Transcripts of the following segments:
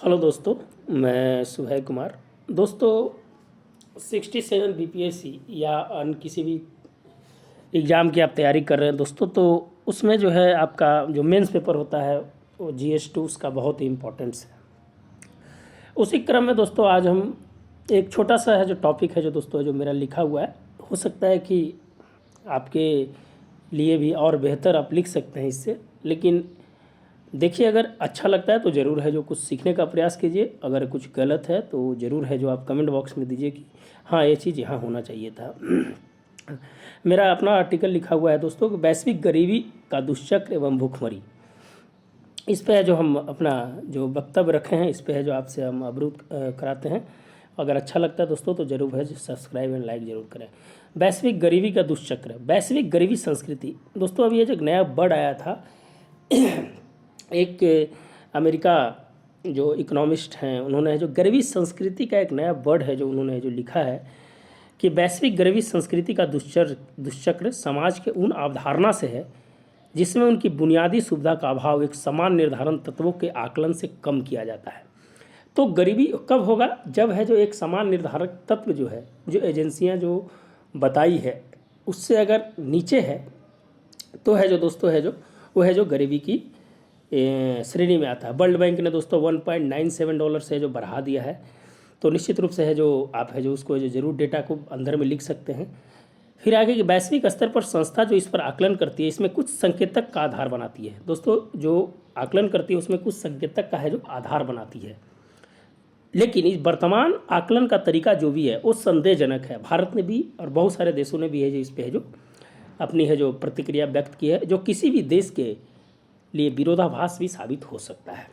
Hello दोस्तों, मैं सुबह कुमार। दोस्तों 67 बीपीएससी या अन्य किसी भी एग्ज़ाम की आप तैयारी कर रहे हैं दोस्तों, तो उसमें जो है आपका जो मेंस पेपर होता है वो GS2 उसका बहुत ही इम्पोर्टेंस है। उसी क्रम में दोस्तों आज हम एक छोटा सा है जो टॉपिक है जो दोस्तों जो मेरा लिखा हुआ है, हो सकता है कि आपके लिए भी और बेहतर आप लिख सकते हैं इससे। लेकिन देखिए, अगर अच्छा लगता है तो ज़रूर है जो कुछ सीखने का प्रयास कीजिए, अगर कुछ गलत है तो ज़रूर है जो आप कमेंट बॉक्स में दीजिए कि हाँ ये चीज़ यहाँ होना चाहिए था। मेरा अपना आर्टिकल लिखा हुआ है दोस्तों कि वैश्विक गरीबी का दुष्चक्र एवं भूखमरी। इस पे है जो हम अपना जो वक्तव्य रखे हैं, इस पे है जो आपसे हम अवरुद्ध कराते हैं। अगर अच्छा लगता है दोस्तों तो ज़रूर है सब्सक्राइब एंड लाइक ज़रूर करें। वैश्विक गरीबी का दुष्चक्र, वैश्विक गरीबी संस्कृति। दोस्तों अभी ये जो नया वर्ड आया था, एक अमेरिका जो इकोनॉमिस्ट हैं उन्होंने जो गरीबी संस्कृति का एक नया वर्ड है जो उन्होंने जो लिखा है कि वैश्विक गरीबी संस्कृति का दुष्चक्र समाज के उन अवधारणा से है जिसमें उनकी बुनियादी सुविधा का अभाव एक समान निर्धारण तत्वों के आकलन से कम किया जाता है। तो गरीबी कब होगा? जब है जो एक समान निर्धारक तत्व जो है, जो एजेंसियां जो बताई है उससे अगर नीचे है तो है जो दोस्तों है जो वो है जो गरीबी की श्रेणी में आता है। वर्ल्ड बैंक ने दोस्तों $1.97 से जो बढ़ा दिया है, तो निश्चित रूप से है जो आप है जो उसको जो ज़रूर डेटा को अंदर में लिख सकते हैं। फिर आगे कि वैश्विक स्तर पर संस्था जो इस पर आकलन करती है, इसमें कुछ संकेतक का आधार बनाती है। दोस्तों जो आकलन करती है उसमें कुछ संकेतक का है जो आधार बनाती है, लेकिन इस वर्तमान आकलन का तरीका जो भी है वो संदेहजनक है। भारत ने भी और बहुत सारे देशों ने भी है जो इस पे है जो अपनी है जो प्रतिक्रिया व्यक्त की है, जो किसी भी देश के लिए विरोधाभास भी साबित हो सकता है।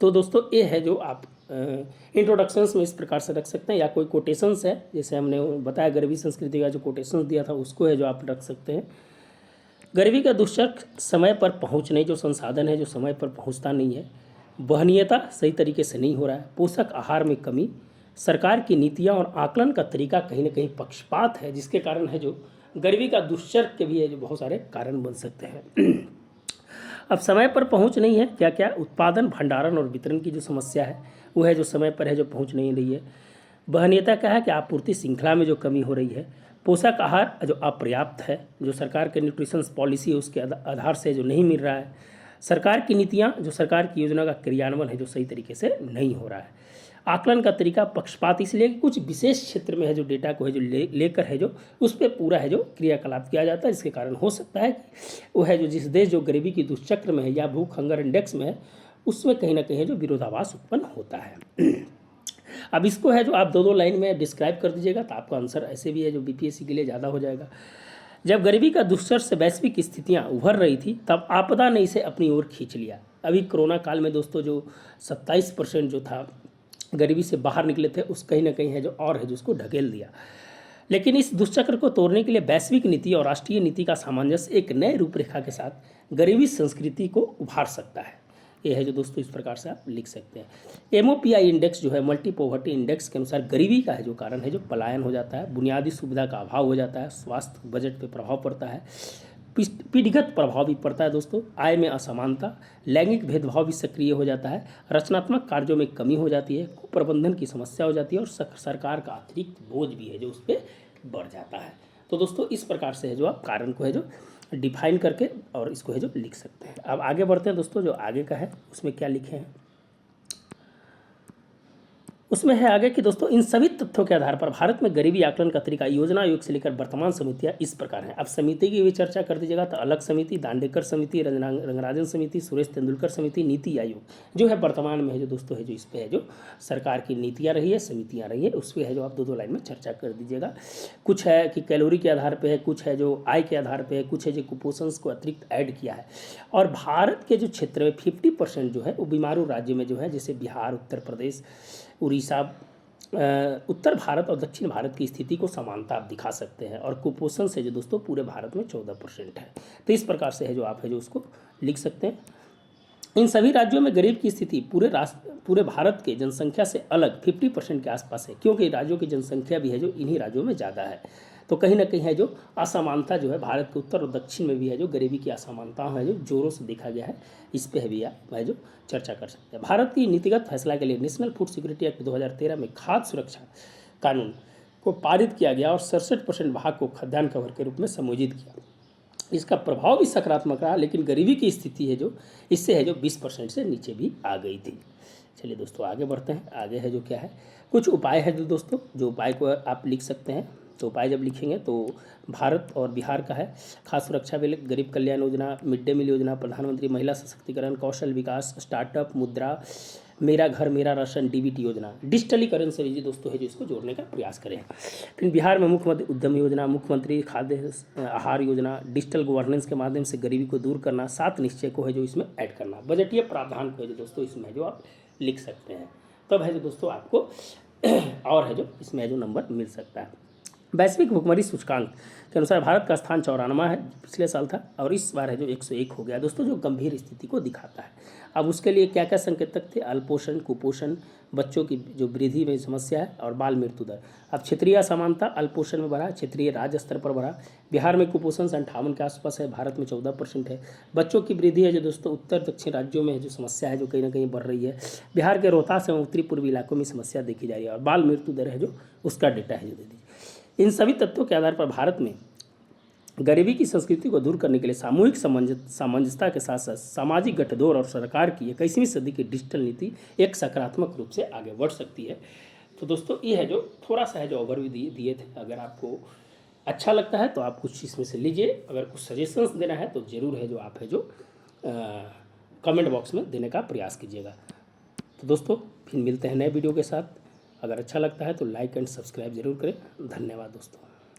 तो दोस्तों ये है जो आप इंट्रोडक्शंस में इस प्रकार से रख सकते हैं, या कोई कोटेशंस है जैसे हमने बताया गरीबी संस्कृति का जो कोटेशंस दिया था उसको है जो आप रख सकते हैं। गरीबी का दुष्चक्र समय पर पहुंच नहीं, जो संसाधन है जो समय पर पहुंचता नहीं है, वहनीयता सही तरीके से नहीं हो रहा है, पोषक आहार में कमी, सरकार की नीतियां और आकलन का तरीका कहीं ना कहीं पक्षपात है, जिसके कारण है जो गरीबी का दुष्चक्र के भी है जो बहुत सारे कारण बन सकते हैं। अब समय पर पहुंच नहीं है, क्या क्या उत्पादन, भंडारण और वितरण की जो समस्या है वो है जो समय पर है जो पहुंच नहीं रही है। वहनीयता का है कि आपूर्ति श्रृंखला में जो कमी हो रही है। पोषक आहार जो अपर्याप्त है, जो सरकार के न्यूट्रिशन पॉलिसी है उसके आधार से जो नहीं मिल रहा है। सरकार की नीतियाँ, जो सरकार की योजना का क्रियान्वयन है जो सही तरीके से नहीं हो रहा है। आकलन का तरीका पक्षपात, इसलिए कि कुछ विशेष क्षेत्र में है जो डेटा को है जो लेकर है जो उस पर पूरा है जो क्रियाकलाप किया जाता है, जिसके कारण हो सकता है कि वो है जो जिस देश जो गरीबी की दुष्चक्र में है या भूख हंगर इंडेक्स में है उसमें कहीं ना कहीं जो विरोधाभास उत्पन्न होता है। अब इसको है जो आप दो लाइन में डिस्क्राइब कर दीजिएगा तो आपका आंसर ऐसे भी है जो बीपीएससी के लिए ज़्यादा हो जाएगा। जब गरीबी का दुष्चक्र से वैश्विक स्थितियाँ उभर रही थी तब आपदा ने इसे अपनी ओर खींच लिया। अभी कोरोना काल में दोस्तों जो 27% जो था गरीबी से बाहर निकले थे, उस कहीं ना कहीं है जो और है जो उसको ढकेल दिया। लेकिन इस दुष्चक्र को तोड़ने के लिए वैश्विक नीति और राष्ट्रीय नीति का सामंजस्य एक नए रूपरेखा के साथ गरीबी संस्कृति को उभार सकता है। ये है जो दोस्तों इस प्रकार से आप लिख सकते हैं। MOPI इंडेक्स जो है, मल्टी पॉवर्टी इंडेक्स के अनुसार गरीबी का है जो कारण है जो पलायन हो जाता है, बुनियादी सुविधा का अभाव हो जाता है, स्वास्थ्य बजट पे प्रभाव पड़ता है, पीढ़ीगत प्रभाव भी पड़ता है दोस्तों, आय में असमानता, लैंगिक भेदभाव भी सक्रिय हो जाता है, रचनात्मक कार्यों में कमी हो जाती है, कुप्रबंधन की समस्या हो जाती है और सरकार का अतिरिक्त बोझ भी है जो उस पर बढ़ जाता है। तो दोस्तों इस प्रकार से है जो आप कारण को है जो डिफाइन करके और इसको है जो लिख सकते हैं। अब आगे बढ़ते हैं दोस्तों, जो आगे का है उसमें क्या लिखे हैं, उसमें है आगे कि दोस्तों इन सभी तथ्यों के आधार पर भारत में गरीबी आकलन का तरीका योजना आयोग से लेकर वर्तमान समितियां इस प्रकार हैं। अब समिति की भी चर्चा कर दीजिएगा तो अलग समिति, दांडेकर समिति, रंगराजन समिति, सुरेश तेंदुलकर समिति, नीति आयोग जो है वर्तमान में है जो दोस्तों है जो इस पर है जो सरकार की नीतियाँ रही है, समितियाँ रही है, उस पर है जो आप दो लाइन में चर्चा कर दीजिएगा। कुछ है कि कैलोरी के आधार पर है, कुछ है जो आय के आधार पर है, कुछ है जो कुपोषण को अतिरिक्त ऐड किया है। और भारत के जो क्षेत्र में 50% जो है वो बीमारू राज्य में जो है, जैसे बिहार, उत्तर प्रदेश, उड़ीसा, उत्तर भारत और दक्षिण भारत की स्थिति को समानता आप दिखा सकते हैं। और कुपोषण से जो दोस्तों पूरे भारत में 14% है। तो इस प्रकार से है जो आप है जो उसको लिख सकते हैं। इन सभी राज्यों में गरीब की स्थिति पूरे भारत के जनसंख्या से अलग 50% के आसपास है, क्योंकि राज्यों की जनसंख्या भी है जो इन्हीं राज्यों में ज़्यादा है। तो कहीं ना कहीं है जो असमानता जो है भारत के उत्तर और दक्षिण में भी है जो गरीबी की असमानताओं है जो जोरों से देखा गया है। इस पे है भी आप है जो चर्चा कर सकते हैं। भारत की नीतिगत फैसला के लिए नेशनल फूड सिक्योरिटी एक्ट 2013 में खाद्य सुरक्षा कानून को पारित किया गया और 67% भाग को खाद्यान्न कवर के रूप में संयोजित किया। इसका प्रभाव भी सकारात्मक रहा, लेकिन गरीबी की स्थिति है जो इससे है जो 20% से नीचे भी आ गई थी। चलिए दोस्तों आगे बढ़ते हैं। आगे है जो क्या है, कुछ उपाय है जो दोस्तों, जो उपाय को आप लिख सकते हैं। तो उपाय जब लिखेंगे तो भारत और बिहार का है खाद्य सुरक्षा बिल, गरीब Kalyan Yojana, mid day meal योजना, प्रधानमंत्री महिला सशक्तिकरण, कौशल विकास, स्टार्टअप, मुद्रा, मेरा घर मेरा राशन, डीबीटी योजना, डिजिटलीकरण से भी दोस्तों है जो इसको जोड़ने का प्रयास करें। फिर बिहार में मुख्यमंत्री उद्यम योजना, मुख्यमंत्री खाद्य आहार योजना, डिजिटल गवर्नेंस के माध्यम से गरीबी को दूर करना, 7 निश्चय को है जो इसमें ऐड करना, बजटीय प्रावधान को है जो दोस्तों इसमें जो आप लिख सकते हैं। तब है जो दोस्तों आपको और है जो इसमें जो नंबर मिल सकता है। वैश्विक भुखमरी सूचकांक के अनुसार भारत का स्थान 94 है, पिछले साल था, और इस बार है जो 101 हो गया दोस्तों, जो गंभीर स्थिति को दिखाता है। अब उसके लिए क्या क्या संकेतक थे, अल्पोषण, कुपोषण, बच्चों की जो वृद्धि में समस्या है, और बाल मृत्यु दर। अब क्षेत्रीय असमानता, अल्पोषण में बढ़ा, क्षेत्रीय राज्य स्तर पर बढ़ा। बिहार में कुपोषण 58 के आसपास है, भारत में 14% है। बच्चों की वृद्धि है जो दोस्तों उत्तर दक्षिण राज्यों में है जो समस्या है जो कहीं ना कहीं बढ़ रही है। बिहार के रोहतास एवं उत्तरी पूर्वी इलाकों में समस्या देखी जा रही है, और बाल मृत्यु दर है जो उसका डेटा है जो दे दीजिए। इन सभी तथ्यों के आधार पर भारत में गरीबी की संस्कृति को दूर करने के लिए सामूहिक सामंजस्यता के साथ साथ सामाजिक गठजोड़ और सरकार की 21वीं सदी की डिजिटल नीति एक सकारात्मक रूप से आगे बढ़ सकती है। तो दोस्तों ये है जो थोड़ा सा है जो ओवरव्यू दिए थे। अगर आपको अच्छा लगता है तो आप कुछ इसमें से लीजिए, अगर कुछ सजेशंस देना है तो ज़रूर है जो आप है जो कमेंट बॉक्स में देने का प्रयास कीजिएगा। तो दोस्तों फिर मिलते हैं नए वीडियो के साथ। अगर अच्छा लगता है तो लाइक एंड सब्सक्राइब जरूर करें। धन्यवाद दोस्तों।